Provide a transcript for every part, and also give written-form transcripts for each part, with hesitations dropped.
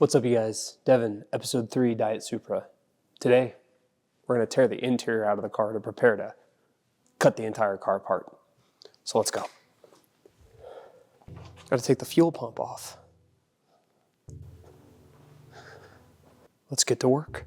What's up, you guys? Devin, episode 3, Diet Supra. Today, we're going to tear the interior out of the car to prepare to cut the entire car apart. So let's go. Got to take the fuel pump off. Let's get to work.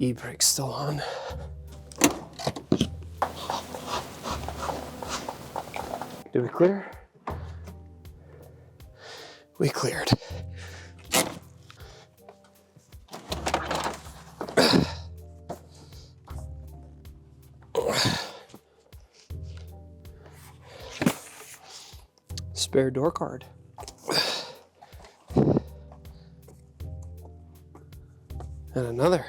E-brake's still on. Did we clear? We cleared. Spare door card. And another.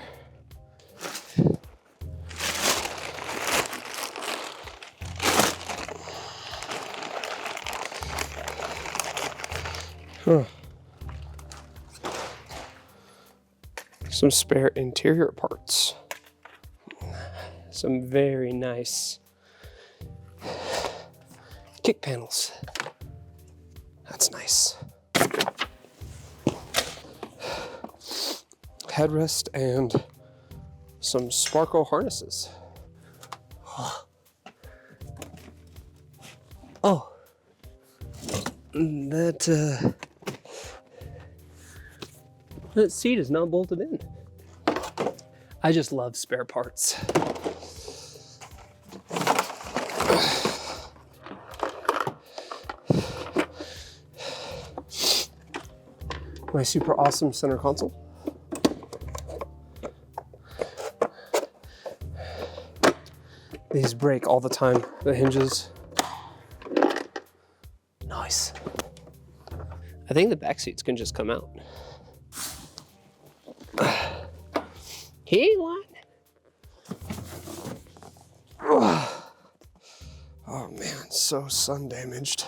Some spare interior parts. Some very nice kick panels. That's nice. Headrest and some Sparco harnesses. Oh, that seat is not bolted in. I just love spare parts. My super awesome center console. These break all the time, the hinges. Nice. I think the back seats can just come out. Hey, what? Oh man, so sun damaged.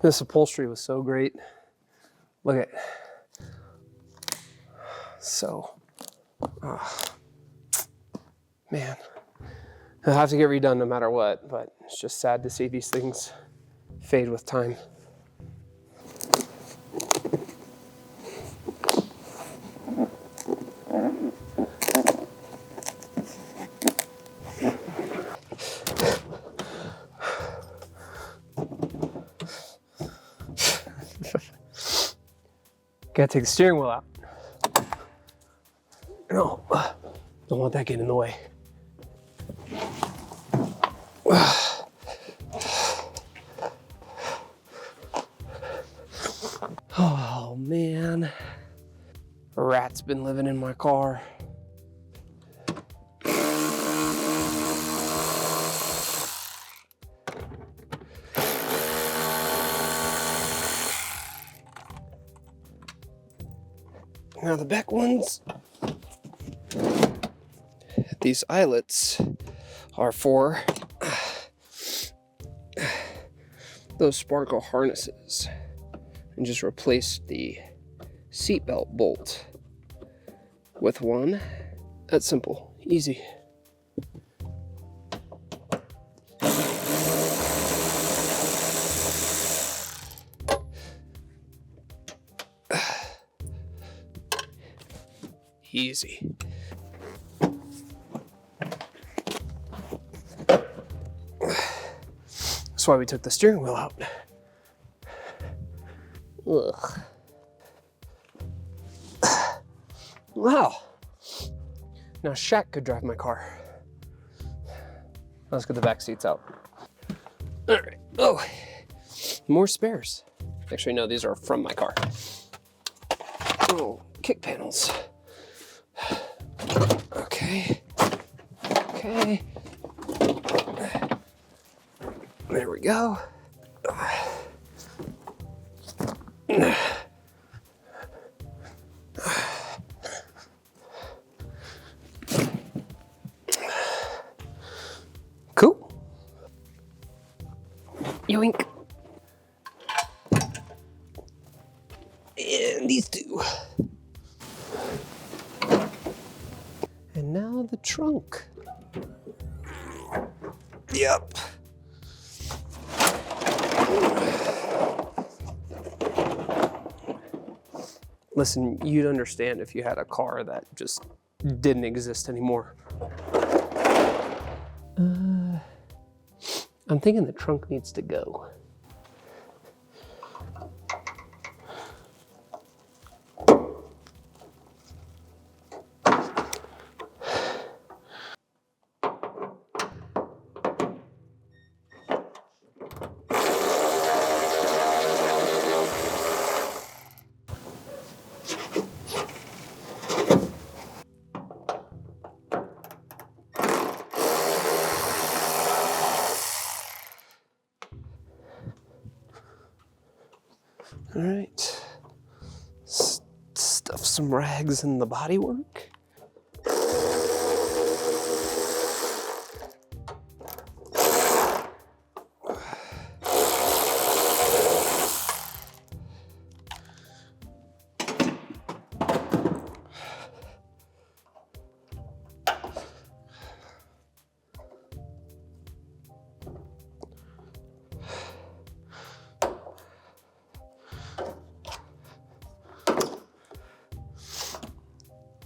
This upholstery was so great. Look at it. So, man, I'll have to get redone no matter what, but it's just sad to see these things fade with time. Gotta take the steering wheel out. No, don't want that getting in the way. Oh man, a rat's been living in my car. Now the back ones, these eyelets are for those Sparco harnesses, and just replace the seatbelt bolt with one. That's simple, easy. Easy. That's why we took the steering wheel out. Ugh. Wow. Now Shaq could drive my car. Let's get the back seats out. All right. Oh, more spares. Actually, no, these are from my car. Oh, kick panels. Okay. Okay. There we go. Cool. Yoink. And these two. And now the trunk. Yep. Listen, you'd understand if you had a car that just didn't exist anymore. I'm thinking the trunk needs to go. All right, stuff some rags in the bodywork.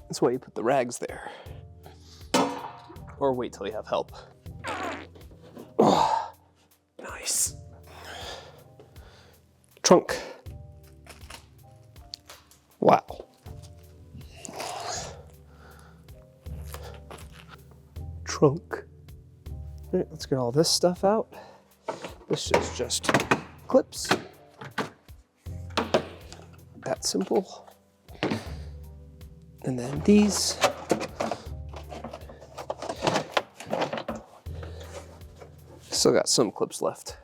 That's why you put the rags there. Or wait till you have help. Oh, nice. Trunk. Wow. Trunk. All right, let's get all this stuff out. This is just clips. That simple. And then these. Still got some clips left.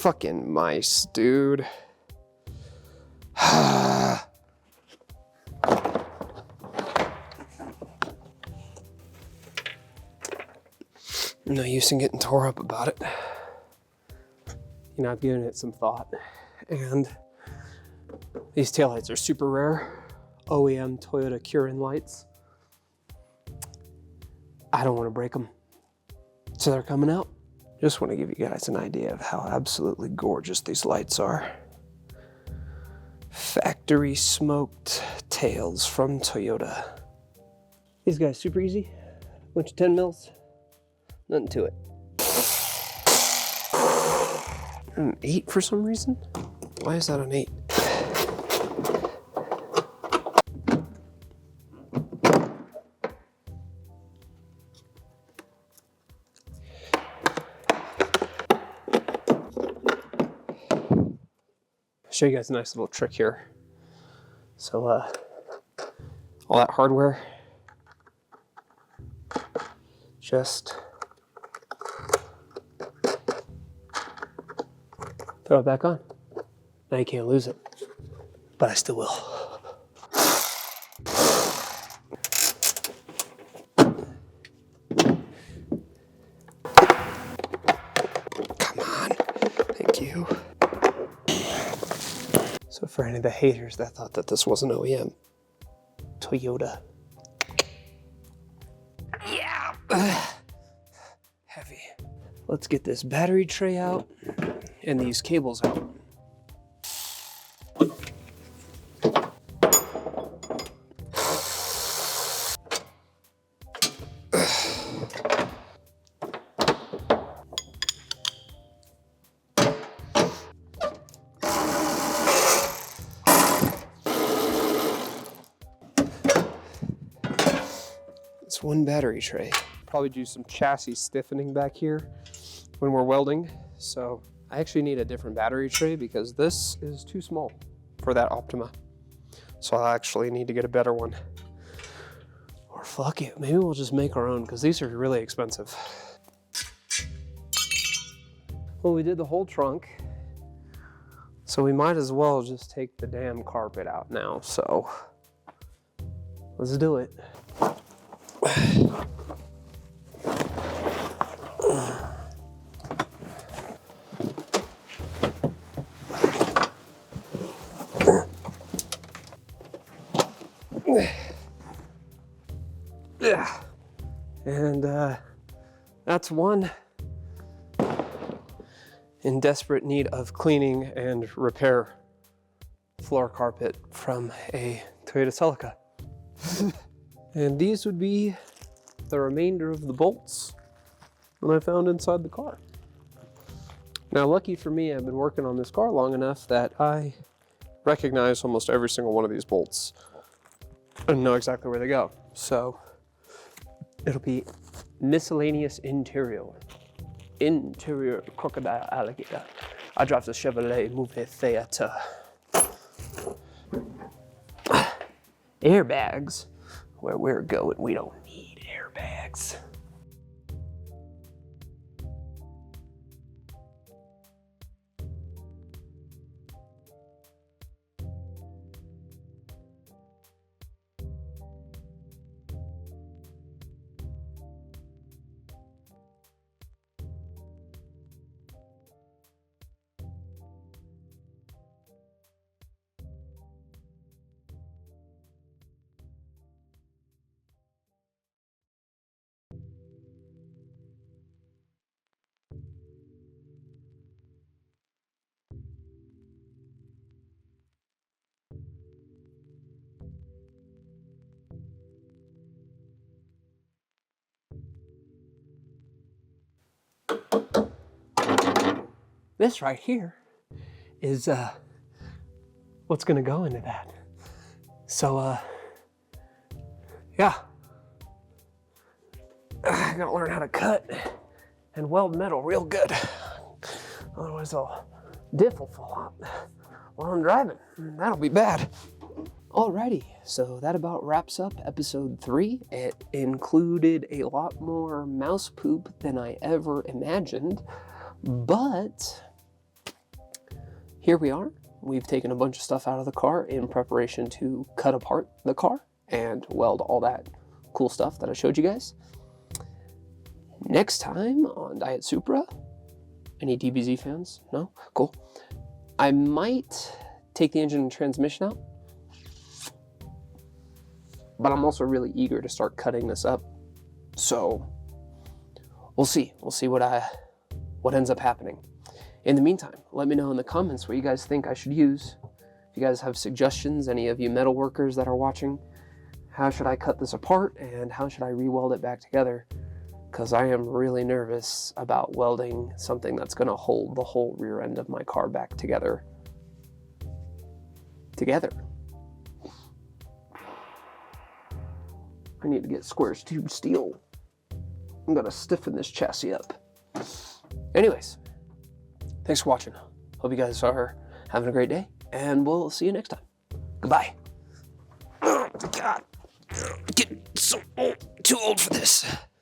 Fucking mice, dude. No use in getting tore up about it. You know, I've given it some thought, and these taillights are super rare. OEM Toyota Kirin lights. I don't want to break them, so they're coming out. Just want to give you guys an idea of how absolutely gorgeous these lights are. Factory smoked tails from Toyota. These guys super easy. Bunch of 10 mils. Nothing to it. An 8 for some reason? Why is that an 8? Show you guys a nice little trick here. So all that hardware, just throw it back on. Now you can't lose it, but I still will. Come on, thank you. So for any of the haters that thought that this was an OEM, Toyota. Yeah. Heavy. Let's get this battery tray out and these cables out. It's one battery tray. Probably do some chassis stiffening back here when we're welding. So I actually need a different battery tray because this is too small for that Optima. So I actually need to get a better one. Or fuck it, maybe we'll just make our own because these are really expensive. Well, we did the whole trunk, so we might as well just take the damn carpet out now. So let's do it. Yeah, and that's one in desperate need of cleaning and repair floor carpet from a Toyota Celica. And these would be the remainder of the bolts that I found inside the car. Now, lucky for me, I've been working on this car long enough that I recognize almost every single one of these bolts and know exactly where they go. So it'll be miscellaneous interior crocodile alligator. I drive the Chevrolet movie theater. Airbags. Where we're going, we don't need airbags. This right here is what's gonna go into that. So yeah, I gotta learn how to cut and weld metal real good. Otherwise diff will fall out while I'm driving. That'll be bad. Alrighty, so that about wraps up episode 3. It included a lot more mouse poop than I ever imagined, but here we are. We've taken a bunch of stuff out of the car in preparation to cut apart the car and weld all that cool stuff that I showed you guys. Next time on Diet Supra, any DBZ fans? No? Cool. I might take the engine and transmission out, but I'm also really eager to start cutting this up. So we'll see. We'll see what ends up happening. In the meantime, let me know in the comments what you guys think I should use. If you guys have suggestions, any of you metal workers that are watching, how should I cut this apart and how should I re-weld it back together? Because I am really nervous about welding something that's going to hold the whole rear end of my car back together. I need to get squares tube steel. I'm going to stiffen this chassis up. Anyways, thanks for watching. Hope you guys are having a great day, and we'll see you next time. Goodbye. Oh, God. I'm getting so old, too old for this.